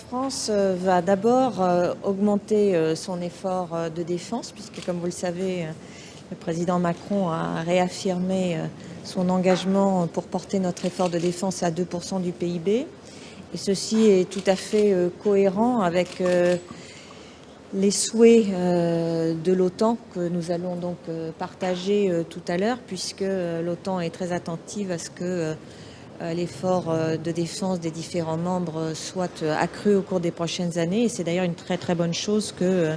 France va d'abord augmenter son effort de défense, puisque comme vous le savez, le président Macron a réaffirmé son engagement pour porter notre effort de défense à 2% du PIB. Et ceci est tout à fait cohérent avec les souhaits de l'OTAN que nous allons donc partager tout à l'heure, puisque l'OTAN est très attentive à ce que l'effort de défense des différents membres soit accru au cours des prochaines années. Et c'est d'ailleurs une très très bonne chose que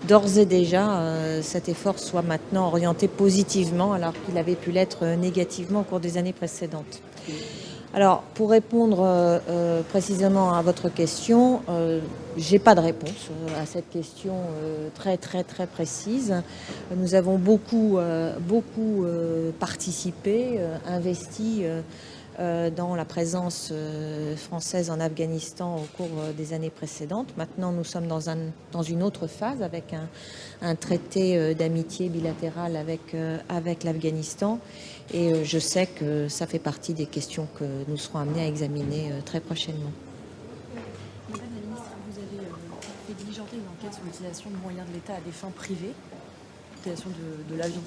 d'ores et déjà cet effort soit maintenant orienté positivement, alors qu'il avait pu l'être négativement au cours des années précédentes. Alors, pour répondre précisément à votre question, j'ai pas de réponse à cette question très précise. Nous avons beaucoup participé, investi dans la présence française en Afghanistan au cours des années précédentes. Maintenant, nous sommes dans une autre phase avec un traité d'amitié bilatérale avec l'Afghanistan. Et je sais que ça fait partie des questions que nous serons amenés à examiner très prochainement. Madame la ministre, vous avez fait diligenter une enquête sur l'utilisation de moyens de l'État à des fins privées, l'utilisation de l'avion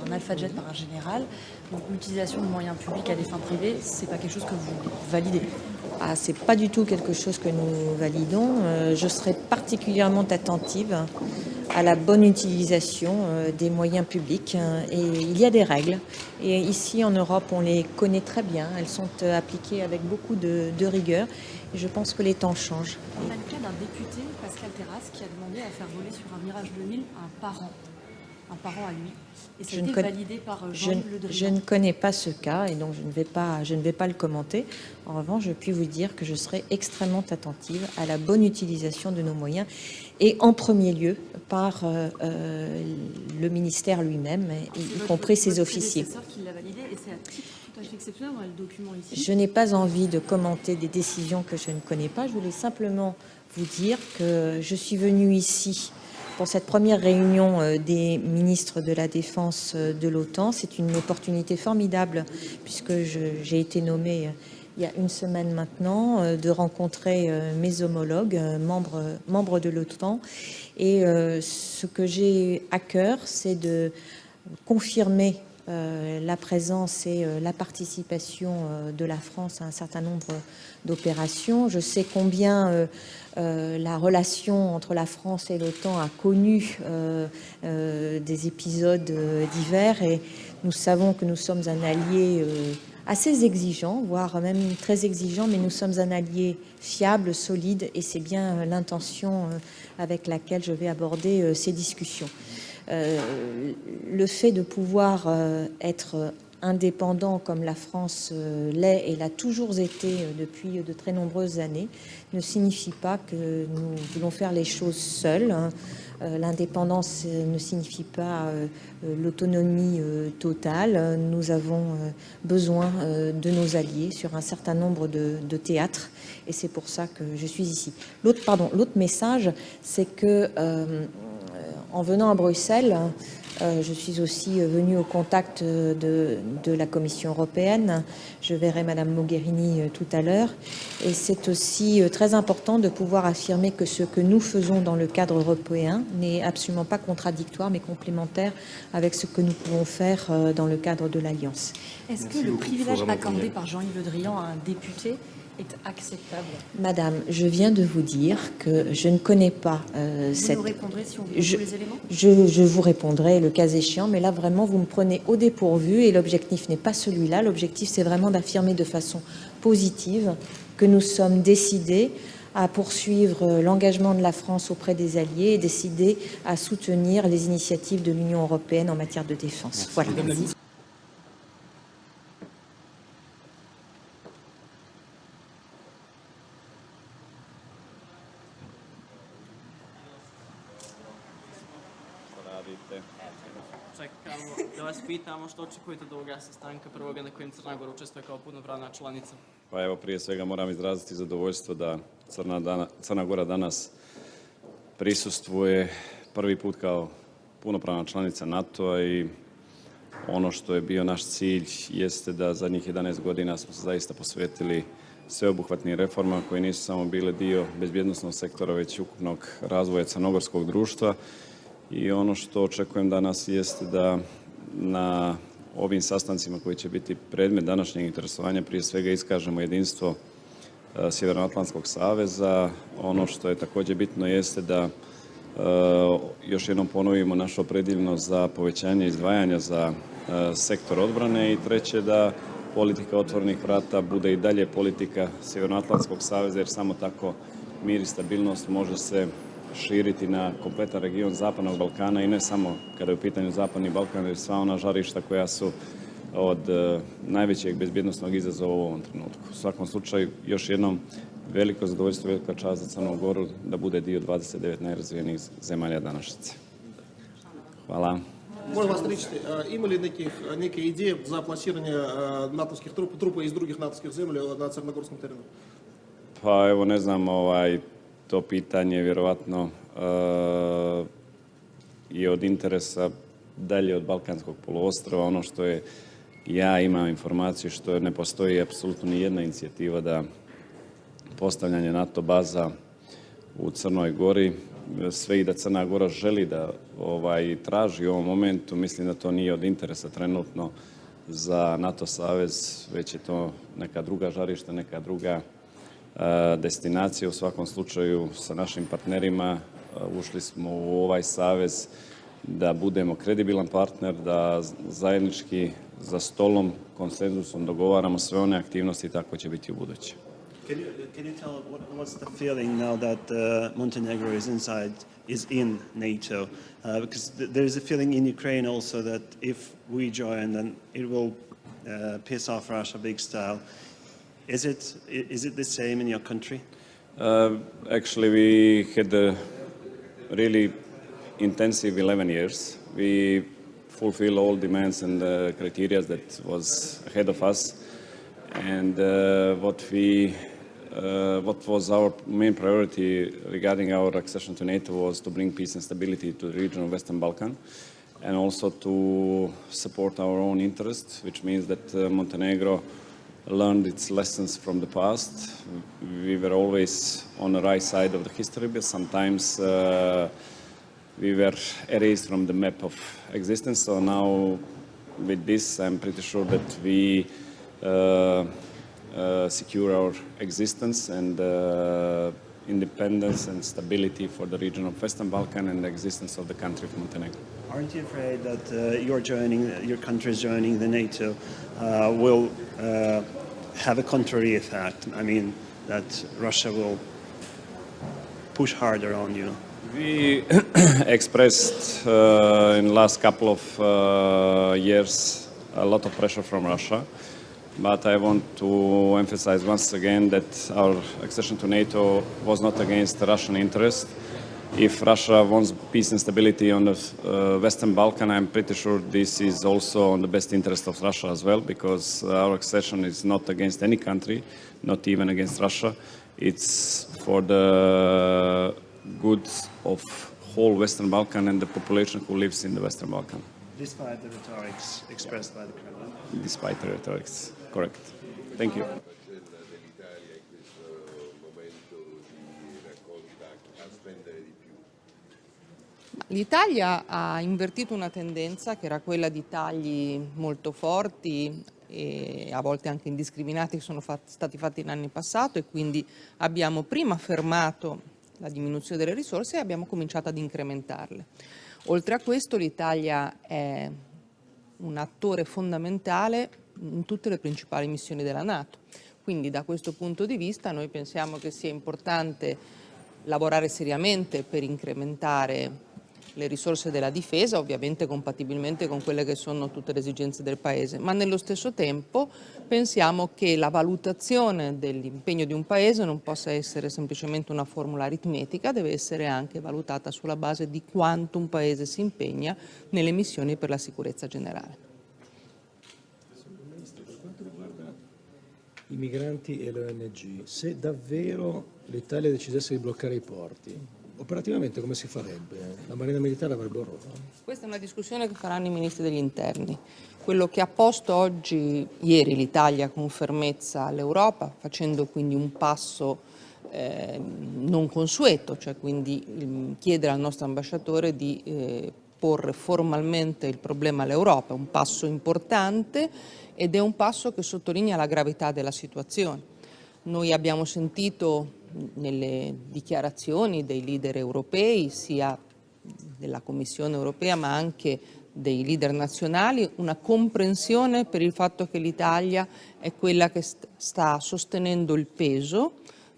d'un Alpha Jet par un général. Donc l'utilisation de moyens publics à des fins privées, c'est pas quelque chose que vous validez? C'est pas du tout quelque chose que nous validons. Je serai particulièrement attentive à la bonne utilisation des moyens publics. Et il y a des règles. Et ici, en Europe, on les connaît très bien. Elles sont appliquées avec beaucoup de rigueur. Et je pense que les temps changent. On a le cas d'un député, Pascal Terrasse, qui a demandé à faire voler sur un Mirage 2000 un parent à lui. Et ça a été validé par Jean-Yves Le Drian. Je ne connais pas ce cas et donc je ne vais pas le commenter. En revanche, je puis vous dire que je serai extrêmement attentive à la bonne utilisation de nos moyens et en premier lieu par le ministère lui-même, y compris ses officiers. Qui l'a validé et c'est à titre tout à fait exceptionnel dans le document ici. Je n'ai pas envie de commenter des décisions que je ne connais pas. Je voulais simplement vous dire que je suis venue ici pour cette première réunion des ministres de la Défense de l'OTAN. C'est une opportunité formidable, puisque j'ai été nommée il y a une semaine maintenant, de rencontrer mes homologues, membres de l'OTAN. Et ce que j'ai à cœur, c'est de confirmer la présence et la participation de la France à un certain nombre d'opérations. Je sais combien la relation entre la France et l'OTAN a connu des épisodes divers et nous savons que nous sommes un allié assez exigeant, voire même très exigeant, mais nous sommes un allié fiable, solide et c'est bien l'intention avec laquelle je vais aborder ces discussions. Le fait de pouvoir être indépendant comme la France l'est et l'a toujours été depuis de très nombreuses années ne signifie pas que nous voulons faire les choses seuls. L'indépendance ne signifie pas l'autonomie totale. Nous avons besoin de nos alliés sur un certain nombre de théâtres et c'est pour ça que je suis ici. L'autre message, c'est que en venant à Bruxelles, je suis aussi venue au contact de la Commission européenne. Je verrai Madame Mogherini tout à l'heure. Et c'est aussi très important de pouvoir affirmer que ce que nous faisons dans le cadre européen n'est absolument pas contradictoire, mais complémentaire avec ce que nous pouvons faire dans le cadre de l'Alliance. Est-ce que le privilège accordé par Jean-Yves Le Drian à un député est acceptable? Madame, je viens de vous dire que je ne connais pas Vous nous répondrez si on vous donne tous les éléments? Je vous répondrai le cas échéant, mais là vraiment vous me prenez au dépourvu et l'objectif n'est pas celui-là. L'objectif c'est vraiment d'affirmer de façon positive que nous sommes décidés à poursuivre l'engagement de la France auprès des alliés et décidés à soutenir les initiatives de l'Union européenne en matière de défense. Voilà. Da vas pitamo što očekujete od ovoga sastanka prvoga na kojem Crna Gora učestvuje kao punopravna članica? Pa evo, prije svega moram izraziti zadovoljstvo da Crna Gora danas prisustvuje prvi put kao punopravna članica NATO-a i ono što je bio naš cilj jeste da zadnjih 11 godina smo se zaista posvetili sveobuhvatnih reforma koje nisu samo bile dio bezbjednosnog sektora, već ukupnog razvoja crnogorskog društva. I ono što očekujem danas jest da na ovim sastancima koji će biti predmet današnjeg interesovanja prije svega iskažemo jedinstvo Sjevernoatlantskog saveza. Ono što je također bitno jeste da još jednom ponovimo našu opredijeljenost za povećanje izdvajanja za sektor odbrane i treće da politika otvorenih vrata bude i dalje politika Sjevernoatlantskog saveza jer samo tako mir i stabilnost može se širiti na kompletan region Zapadnog Balkana i ne samo kada je u pitanju Zapadni Balkan, već sva ona žarišta koja su od najvećeg bezbjednosnog izazova u ovom trenutku. U svakom slučaju, još jednom veliko zadovoljstvo, velika čast za Crnu Goru da bude dio 29 najrazvijenijih zemalja današnjice. Hvala. Molim vas reći, ima li neke ideje za plasiranje natovskih trupa iz drugih natovskih zemalja na crnogorskom terenu? Pa evo ne znam, to pitanje vjerovatno je od interesa dalje od Balkanskog poluostrova. Ono što je ja imam informaciju što ne postoji apsolutno ni jedna inicijativa da postavljanje NATO baza u Crnoj Gori, sve i da Crna Gora želi da traži u ovom momentu, mislim da to nije od interesa trenutno za NATO savez, već je to neka druga žarišta, neka druga destinacija. U svakom slučaju sa našim partnerima ušli smo u ovaj savez da budemo kredibilan partner, da zajednički za stolom konsenzusom dogovaramo sve one aktivnosti i tako će biti u buduće. Can you tell what's the feeling now that Montenegro is in NATO? Because there is a feeling in Ukraine also that if we join, then it will piss off Russia big style. Is it the same in your country? Actually, we had a really intensive 11 years. We fulfill all demands and criteria that was ahead of us. And what was our main priority regarding our accession to NATO was to bring peace and stability to the region of Western Balkan and also to support our own interests, which means that Montenegro learned its lessons from the past. We were always on the right side of the history, but sometimes we were erased from the map of existence. So now with this, I'm pretty sure that we secure our existence and independence and stability for the region of Western Balkan and the existence of the country of Montenegro. Aren't you afraid that your country's joining the NATO will have a contrary effect? I mean, that Russia will push harder on you? We expressed in the last couple of years a lot of pressure from Russia. But I want to emphasize once again that our accession to NATO was not against Russian interest. If Russia wants peace and stability on the Western Balkan, I'm pretty sure this is also in the best interest of Russia as well, because our accession is not against any country, not even against Russia. It's for the good of whole Western Balkan and the population who lives in the Western Balkan. Despite the rhetorics expressed by the Kremlin? Despite the rhetorics, correct. Thank you. Dell'Italia in questo momento di raccolta a spendere di più? L'Italia ha invertito una tendenza che era quella di tagli molto forti e a volte anche indiscriminati che sono stati fatti in anni passati e quindi abbiamo prima fermato la diminuzione delle risorse e abbiamo cominciato ad incrementarle. Oltre a questo l'Italia è un attore fondamentale in tutte le principali missioni della NATO, quindi da questo punto di vista noi pensiamo che sia importante lavorare seriamente per incrementare le risorse della difesa, ovviamente compatibilmente con quelle che sono tutte le esigenze del Paese, ma nello stesso tempo pensiamo che la valutazione dell'impegno di un Paese non possa essere semplicemente una formula aritmetica, deve essere anche valutata sulla base di quanto un Paese si impegna nelle missioni per la sicurezza generale. Per quanto riguarda i migranti e le ONG, se davvero l'Italia decidesse di bloccare i porti, operativamente come si farebbe? La Marina Militare avrebbe un ruolo? Questa è una discussione che faranno i ministri degli interni. Quello che ha posto ieri l'Italia con fermezza all'Europa, facendo quindi un passo non consueto, cioè quindi chiedere al nostro ambasciatore di porre formalmente il problema all'Europa, un passo importante ed è un passo che sottolinea la gravità della situazione. Noi abbiamo sentito nelle dichiarazioni dei leader europei, sia della Commissione europea ma anche dei leader nazionali, una comprensione per il fatto che l'Italia è quella che sta sostenendo il peso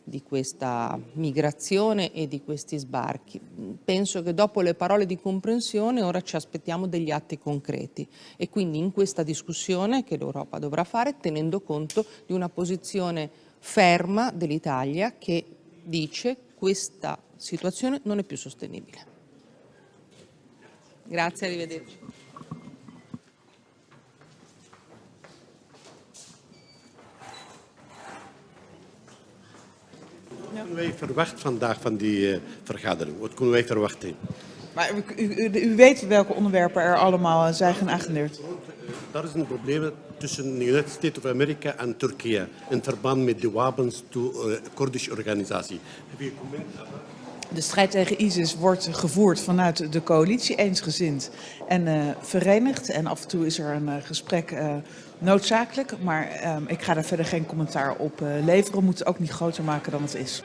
di questa migrazione e di questi sbarchi. Penso che dopo le parole di comprensione ora ci aspettiamo degli atti concreti e quindi in questa discussione che l'Europa dovrà fare tenendo conto di una posizione ferma dell'Italia che dice questa situazione non è più sostenibile. Grazie, arrivederci. Wat kunnen wij verwachten vandaag van die vergadering? Wat kunnen wij verwachten? Maar u weet welke onderwerpen er allemaal zijn geagendeerd. Daar is een probleem tussen de United States of America en Turkije in verband met de wapens to de Koerdische organisatie. Heb je een comment? De strijd tegen ISIS wordt gevoerd vanuit de coalitie, eensgezind en verenigd. En af en toe is er een gesprek noodzakelijk, maar ik ga daar verder geen commentaar op leveren. We moeten het ook niet groter maken dan het is.